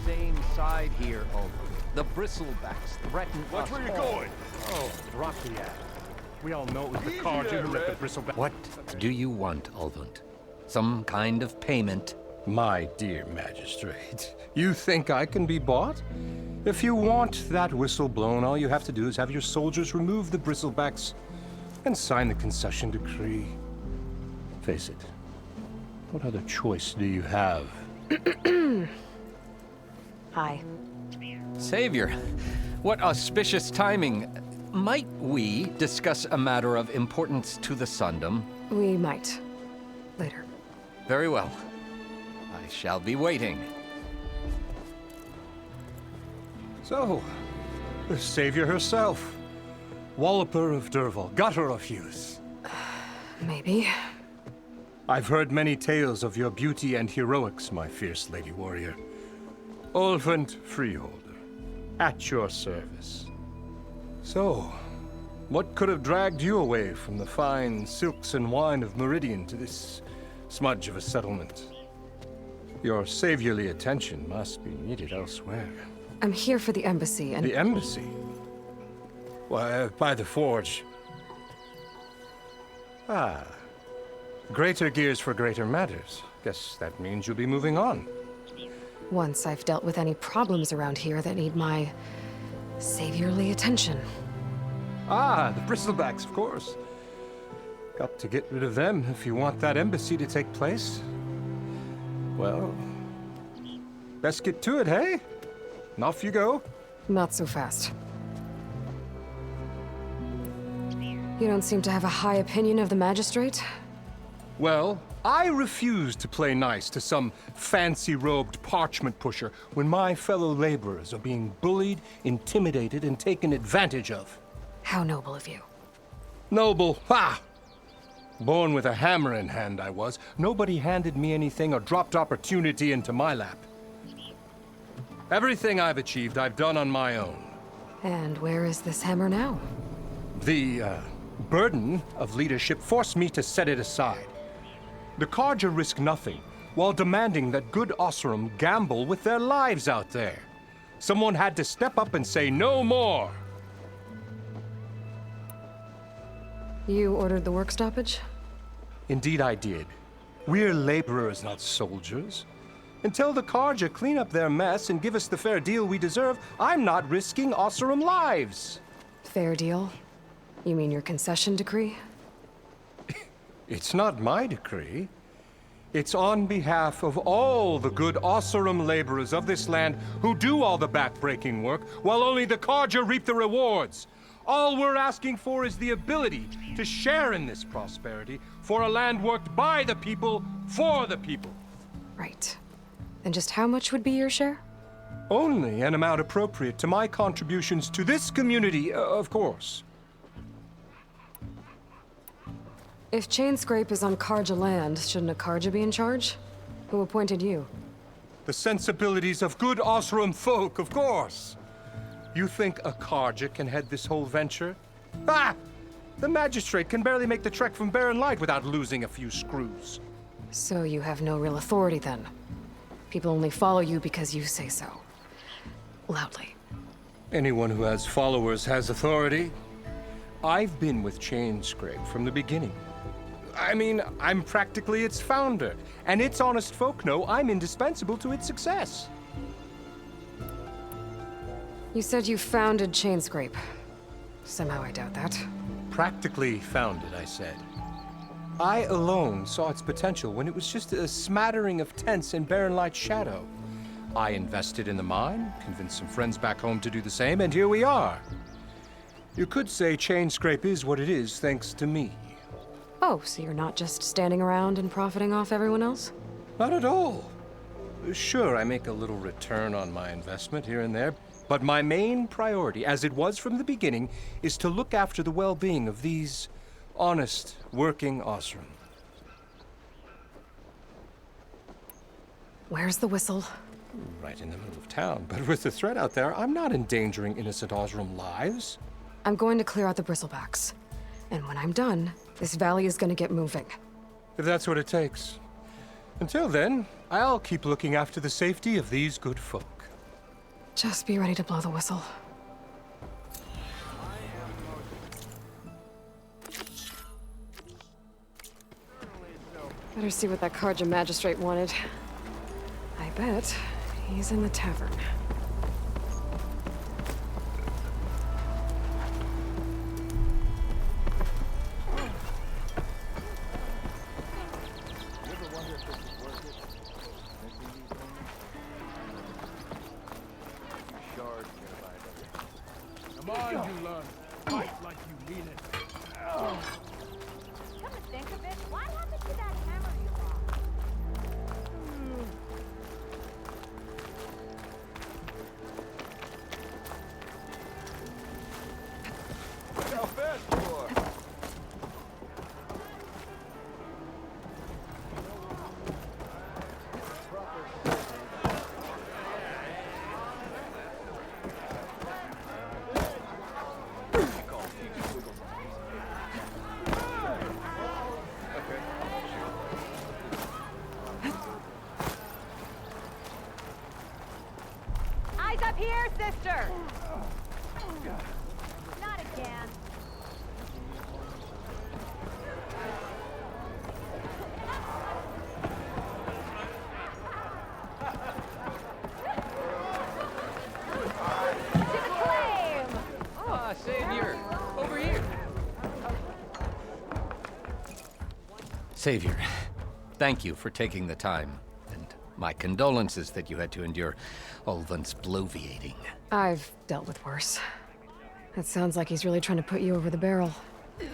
same side here, Ulrich. The Bristlebacks threaten us Watch where you're all. going. Oh, drop the act. We all know it was the Carja who let the Bristleback. What do you want, Ulrich? Some kind of payment? My dear Magistrate, you think I can be bought? If you want that whistle blown, all you have to do is have your soldiers remove the Bristlebacks and sign the concession decree. Face it, what other choice do you have? Hi. Savior, what auspicious timing. Might we discuss a matter of importance to the Sundom? We might. Later. Very well. I shall be waiting. So, the Savior herself. Walloper of Derval, gutter of youth. Maybe. I've heard many tales of your beauty and heroics, my fierce lady warrior. Ulvent Freeholder, at your service. So, what could have dragged you away from the fine silks and wine of Meridian to this smudge of a settlement? Your saviorly attention must be needed elsewhere. I'm here for the embassy and... The embassy? Why, by the forge. Ah. Greater gears for greater matters. Guess that means you'll be moving on. Once I've dealt with any problems around here that need my saviorly attention. Ah, the Bristlebacks, of course. Got to get rid of them if you want that embassy to take place. Well, best get to it, hey? And off you go. Not so fast. You don't seem to have a high opinion of the Magistrate? Well, I refuse to play nice to some fancy-robed parchment pusher when my fellow laborers are being bullied, intimidated, and taken advantage of. How noble of you. Noble, ha! Born with a hammer in hand, I was. Nobody handed me anything or dropped opportunity into my lap. Everything I've achieved, I've done on my own. And where is this hammer now? The, burden of leadership forced me to set it aside. The Carja risk nothing, while demanding that good Oseram gamble with their lives out there. Someone had to step up and say no more. You ordered the work stoppage? Indeed I did. We're laborers, not soldiers. Until the Carja clean up their mess and give us the fair deal we deserve, I'm not risking Oseram lives. Fair deal? You mean your concession decree? It's not my decree. It's on behalf of all the good Oseram laborers of this land who do all the back-breaking work, while only the Carja reap the rewards. All we're asking for is the ability to share in this prosperity for a land worked by the people, for the people. Right. Then just how much would be your share? Only an amount appropriate to my contributions to this community, of course. If Chainscrape is on Carja land, shouldn't a Carja be in charge? Who appointed you? The sensibilities of good Oseram folk, of course. You think a Carja can head this whole venture? Ah! The Magistrate can barely make the trek from Barren Light without losing a few screws. So you have no real authority then? People only follow you because you say so. Loudly. Anyone who has followers has authority. I've been with Chainscrape from the beginning. I mean, I'm practically its founder, and its honest folk know I'm indispensable to its success. You said you founded Chainscrape. Somehow I doubt that. Practically founded, I said. I alone saw its potential when it was just a smattering of tents in Barren Light's shadow. I invested in the mine, convinced some friends back home to do the same, and here we are. You could say Chainscrape is what it is thanks to me. Oh, so you're not just standing around and profiting off everyone else? Not at all. Sure, I make a little return on my investment here and there, but my main priority, as it was from the beginning, is to look after the well-being of these honest, working Oseram. Where's the whistle? Right in the middle of town, but with the threat out there, I'm not endangering innocent Oseram lives. I'm going to clear out the Bristlebacks. And when I'm done, this valley is gonna get moving. If that's what it takes. Until then, I'll keep looking after the safety of these good folk. Just be ready to blow the whistle. Better see what that Carja Magistrate wanted. I bet he's in the tavern. Come on, you learn. Fight like you mean it. Come to think of it, what happened to that hammer you lost? Look how fast you are. Eyes up here, sister! Not again. To the claim! Ah, Savior! Over here! Savior, thank you for taking the time. And my condolences that you had to endure Ulvund's bloviating. I've dealt with worse. It sounds like he's really trying to put you over the barrel.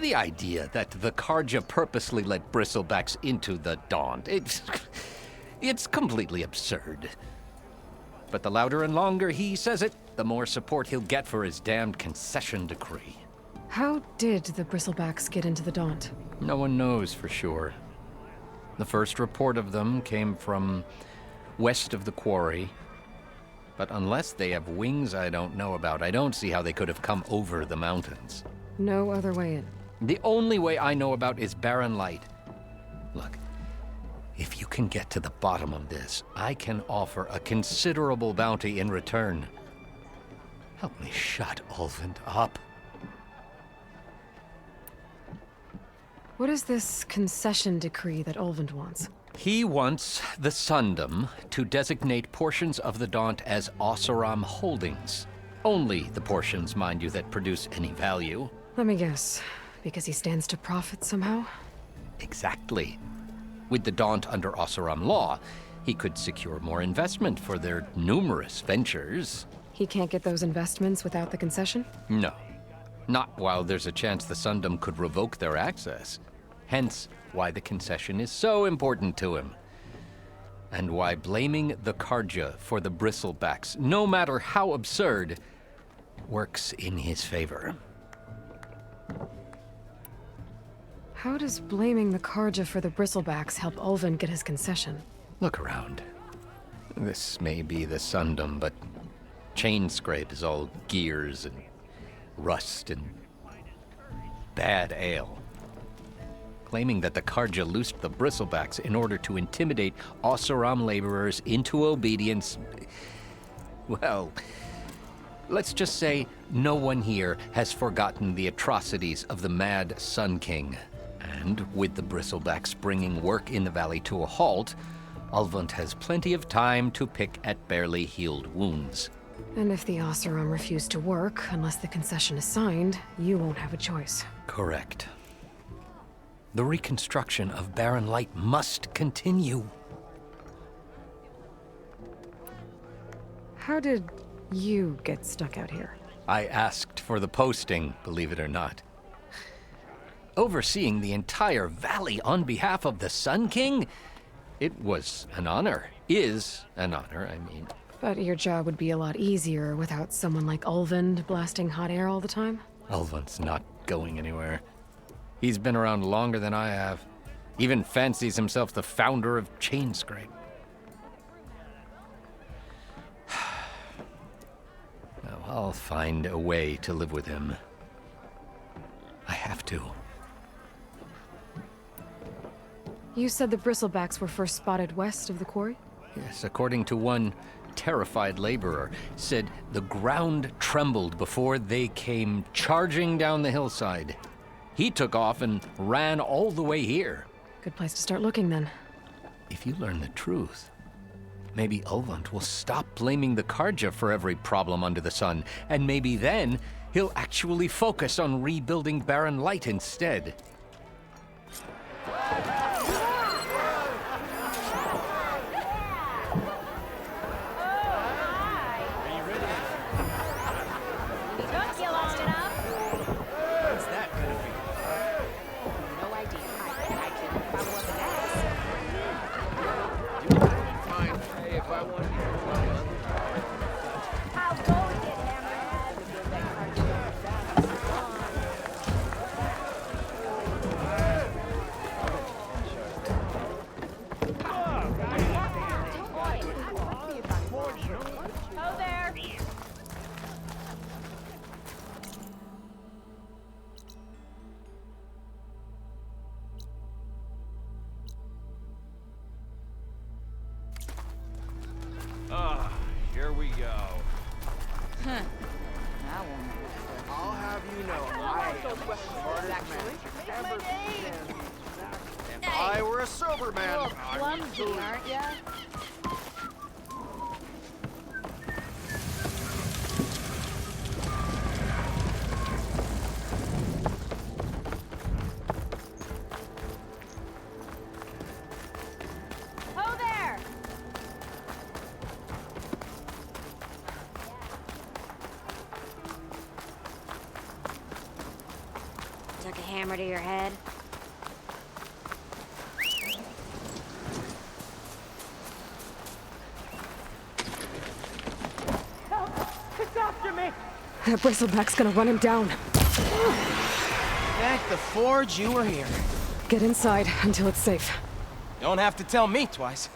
The idea that the Carja purposely let Bristlebacks into the Daunt, it's completely absurd. But the louder and longer he says it, the more support he'll get for his damned concession decree. How did the Bristlebacks get into the Daunt? No one knows for sure. The first report of them came from west of the Quarry. But unless they have wings I don't know about, I don't see how they could have come over the mountains. No other way in. The only way I know about is barren light. Look, if you can get to the bottom of this, I can offer a considerable bounty in return. Help me shut Ulvund up. What is this concession decree that Ulvund wants? He wants the Sundom to designate portions of the Daunt as Oseram holdings. Only the portions, mind you, that produce any value. Let me guess. Because he stands to profit somehow? Exactly. With the Daunt under Oseram law, he could secure more investment for their numerous ventures. He can't get those investments without the concession? No. Not while there's a chance the Sundom could revoke their access. Hence, why the concession is so important to him. And why blaming the Carja for the Bristleback's, no matter how absurd, works in his favor. How does blaming the Carja for the Bristleback's help Ulvund get his concession? Look around. This may be the Sundom, but Chainscrape is all gears and rust and bad ale. Claiming that the Carja loosed the Bristleback's in order to intimidate Oseram laborers into obedience. Well, let's just say no one here has forgotten the atrocities of the Mad Sun King. And with the Bristleback's bringing work in the valley to a halt, Ulvund has plenty of time to pick at barely healed wounds. And if the Oseram refuse to work, unless the concession is signed, you won't have a choice. Correct. The reconstruction of Barren Light must continue. How did you get stuck out here? I asked for the posting, believe it or not. Overseeing the entire valley on behalf of the Sun King? It was an honor. Is an honor, I mean. But your job would be a lot easier without someone like Ulvund blasting hot air all the time? Ulvund's not going anywhere. He's been around longer than I have. Even fancies himself the founder of Chainscrape. Now, I'll find a way to live with him. I have to. You said the Bristlebacks were first spotted west of the quarry? Yes, according to one terrified laborer, said the ground trembled before they came charging down the hillside. He took off and ran all the way here. Good place to start looking, then. If you learn the truth, maybe Ulvund will stop blaming the Carja for every problem under the sun, and maybe then he'll actually focus on rebuilding Barren Light instead. Here we go. I'll have you know, I am the smartest man you've ever seen. If I were a sober man, I'd be foolish. Aren't ya? Ho there! Took a hammer to your head? That Bristleback's gonna run him down. Thank the Forge you were here. Get inside until it's safe. Don't have to tell me twice.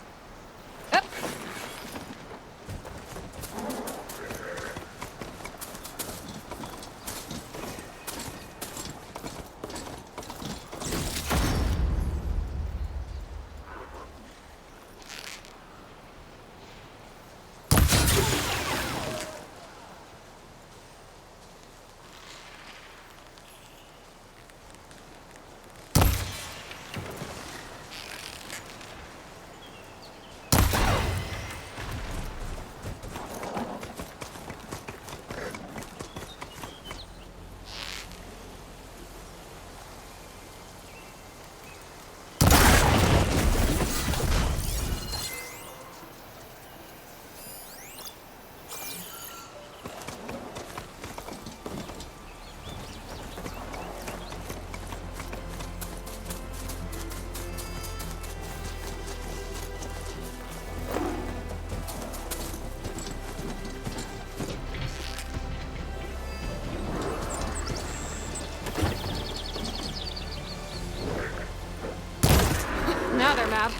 Now they're mad.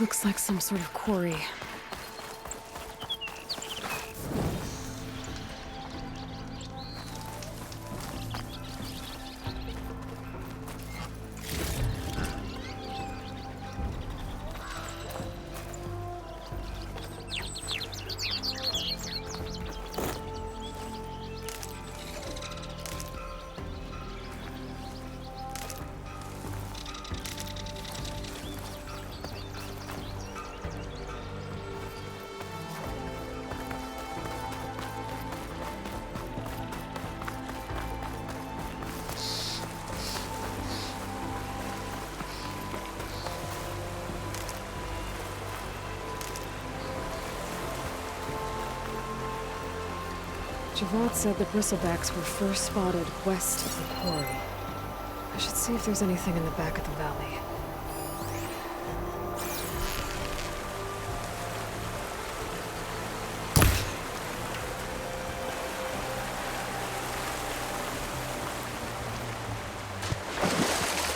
Looks like some sort of quarry. Javad said the Bristlebacks were first spotted west of the Quarry. I should see if there's anything in the back of the valley.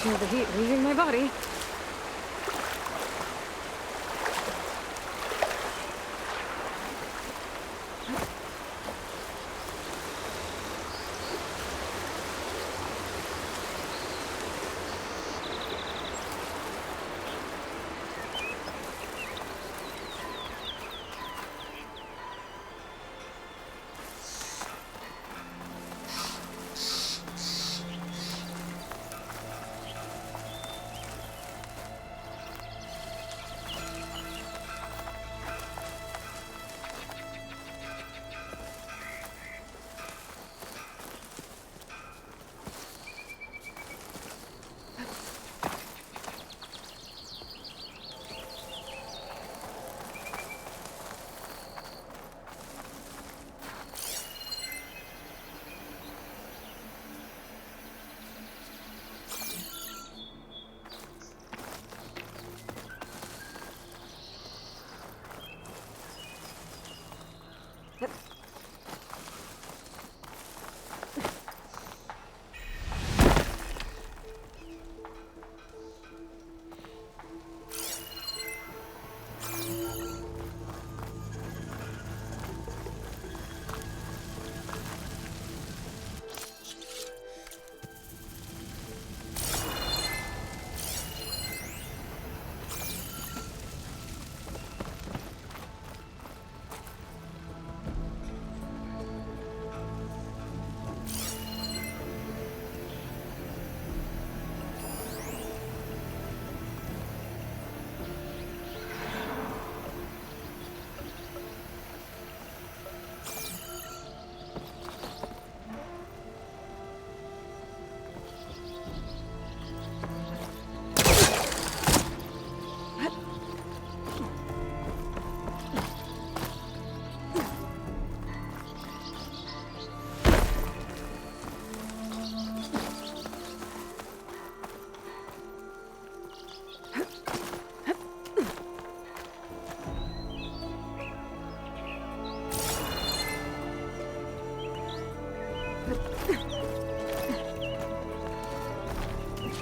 Feel the heat leaving my body.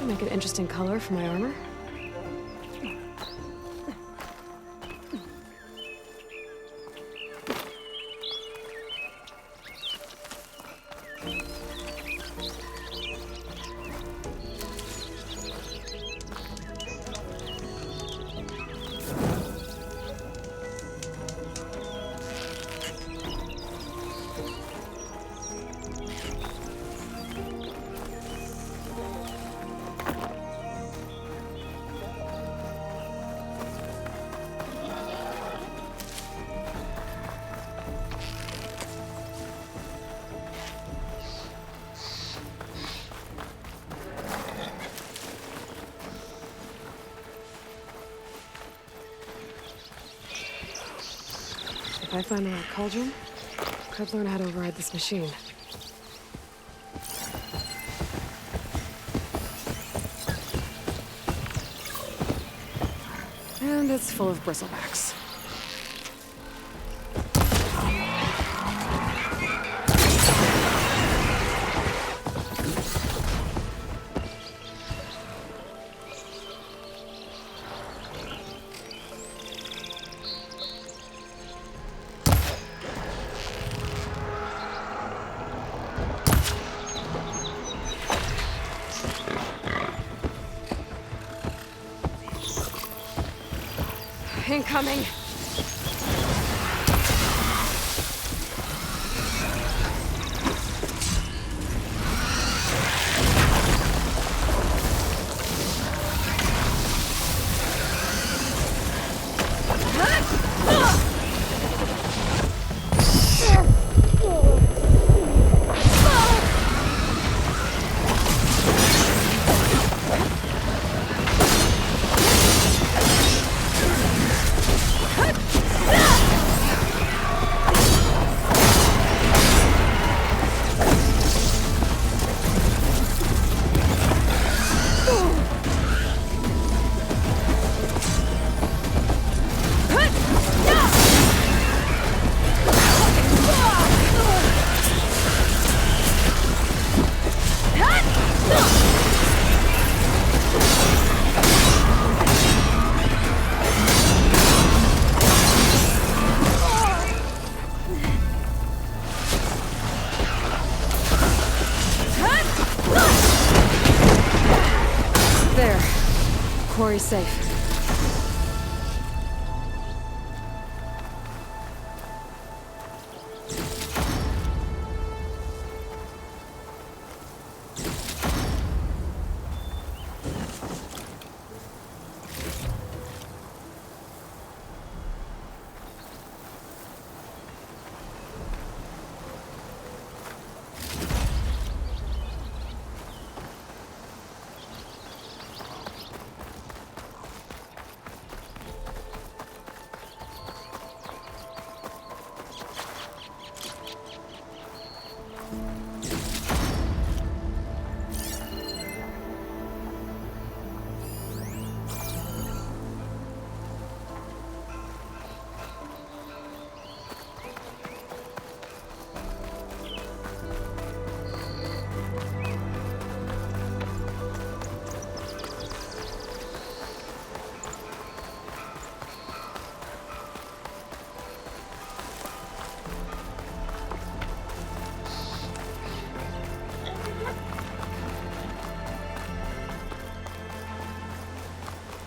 Make an interesting color for my armor. If I find the right cauldron, could learn how to override this machine. And it's full of Bristlebacks. Incoming! safe.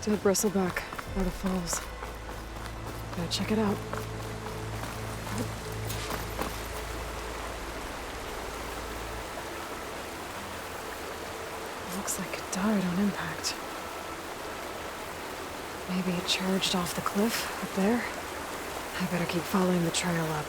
To the Bristleback, by the falls. Gotta check it out. Looks like it died on impact. Maybe it charged off the cliff up there? I better keep following the trail up.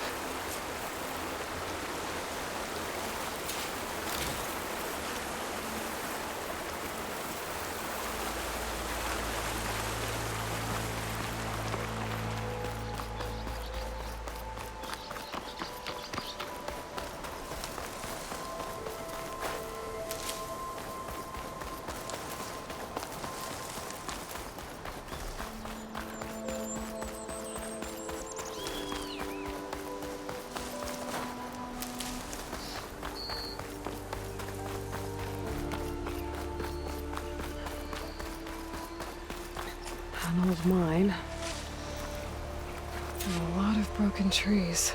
An old mine. And a lot of broken trees.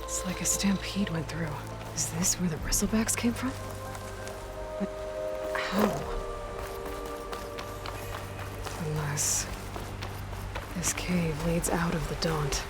It's like a stampede went through. Is this where the Bristlebacks came from? But how? Unless this cave leads out of the Daunt.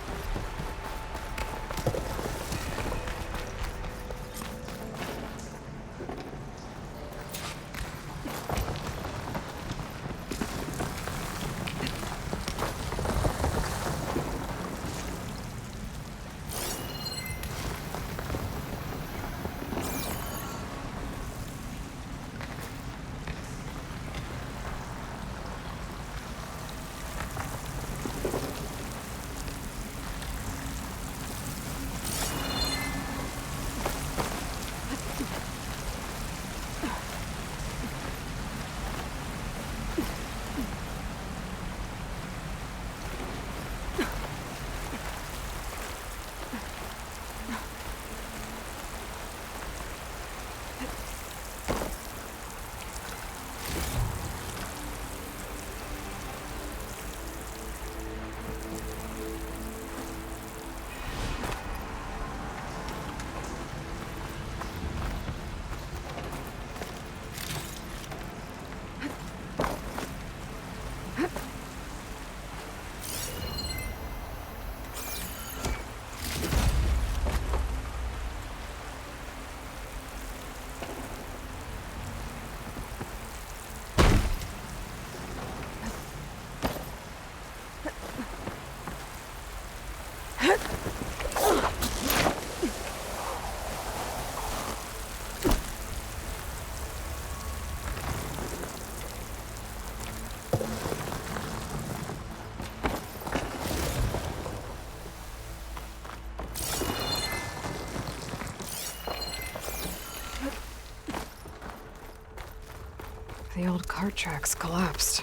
The old cart tracks collapsed.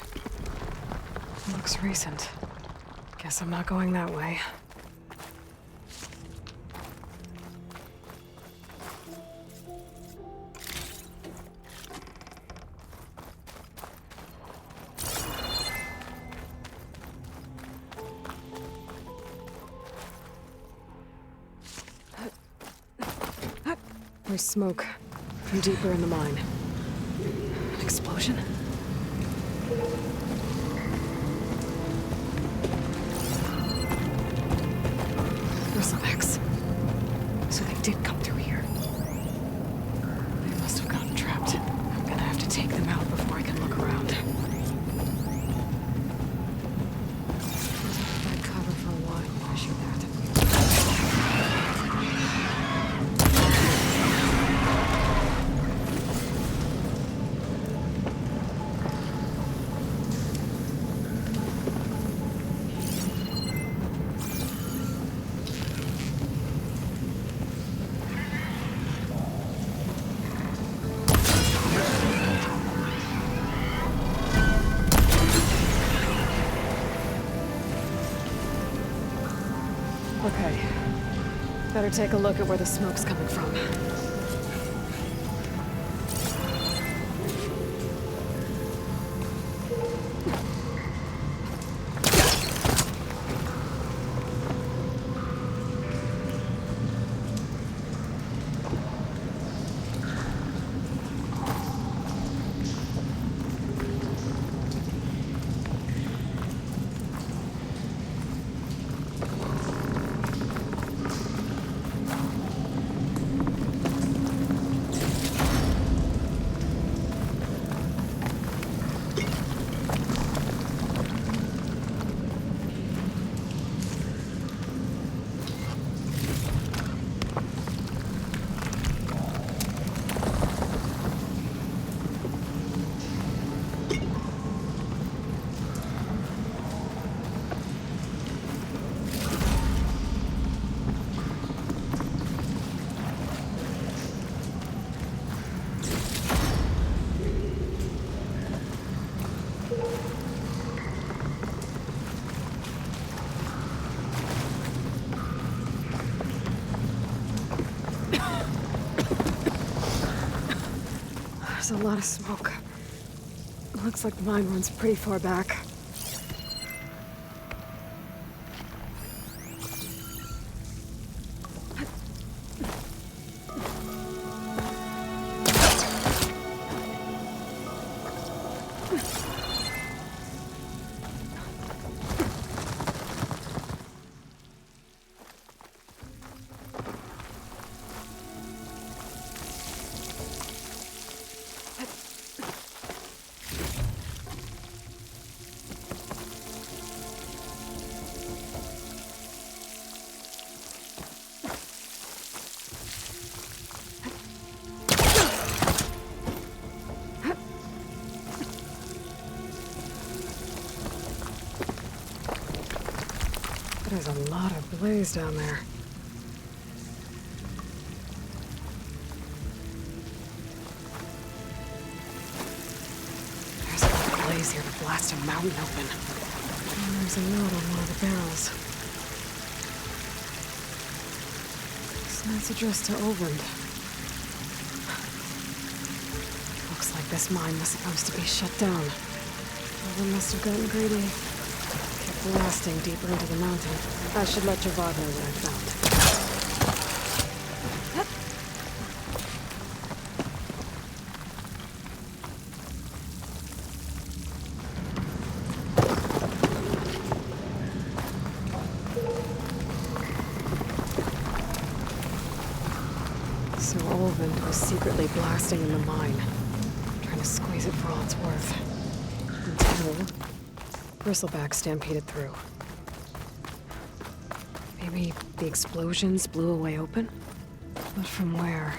Looks recent. Guess I'm not going that way. There's smoke from deeper in the mine. An explosion? Bristlebacks. So they did come through here. They must have gotten trapped. I'm gonna have to take them out before I can look around. Bad cover for a while, I should that. Okay. Better take a look at where the smoke's coming from. There's a lot of smoke. Looks like the mine runs pretty far back. There's a lot of blaze down there. There's enough blaze here to blast a mountain open. And there's a note on one of the barrels. This note's addressed to Oseram. Looks like this mine was supposed to be shut down. Oseram must have gotten greedy. Blasting deeper into the mountain. I should let Javad know what I found. So Oseram was secretly blasting in the mine, trying to squeeze it for all it's worth. Until Bristleback stampeded through. Maybe the explosions blew a way open? But from where?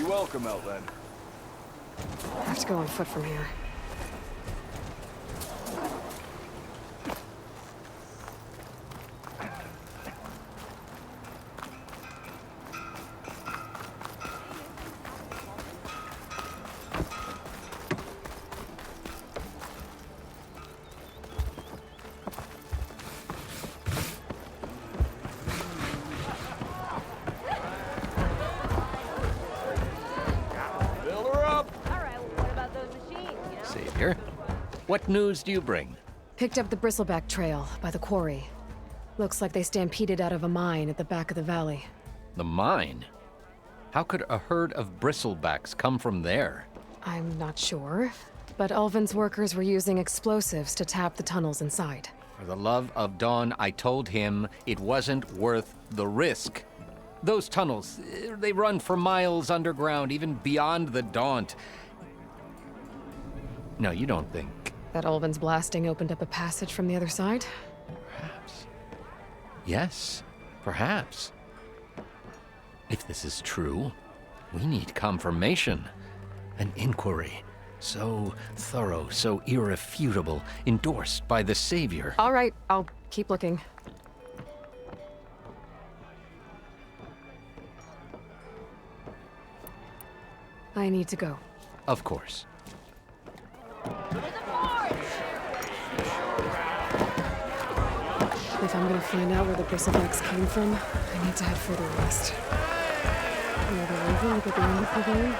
welcome, Outlander. I have to go on foot from here. Fill her up! Alright, well, what about those machines, you know? Savior, what news do you bring? Picked up the Bristleback trail by the Quarry. Looks like they stampeded out of a mine at the back of the valley. The mine? How could a herd of Bristlebacks come from there? I'm not sure, but Ulvin's workers were using explosives to tap the tunnels inside. For the love of Dawn, I told him it wasn't worth the risk. Those tunnels, they run for miles underground, even beyond the Daunt. No, you don't think. That Ulvin's blasting opened up a passage from the other side? Perhaps. Yes, perhaps. If this is true, we need confirmation. An inquiry. So thorough, so irrefutable, endorsed by the Savior. All right, I'll keep looking. I need to go. Of course. If I'm gonna find out where the Bristlebacks came from, I need to head further west. Another raven at the end of the game?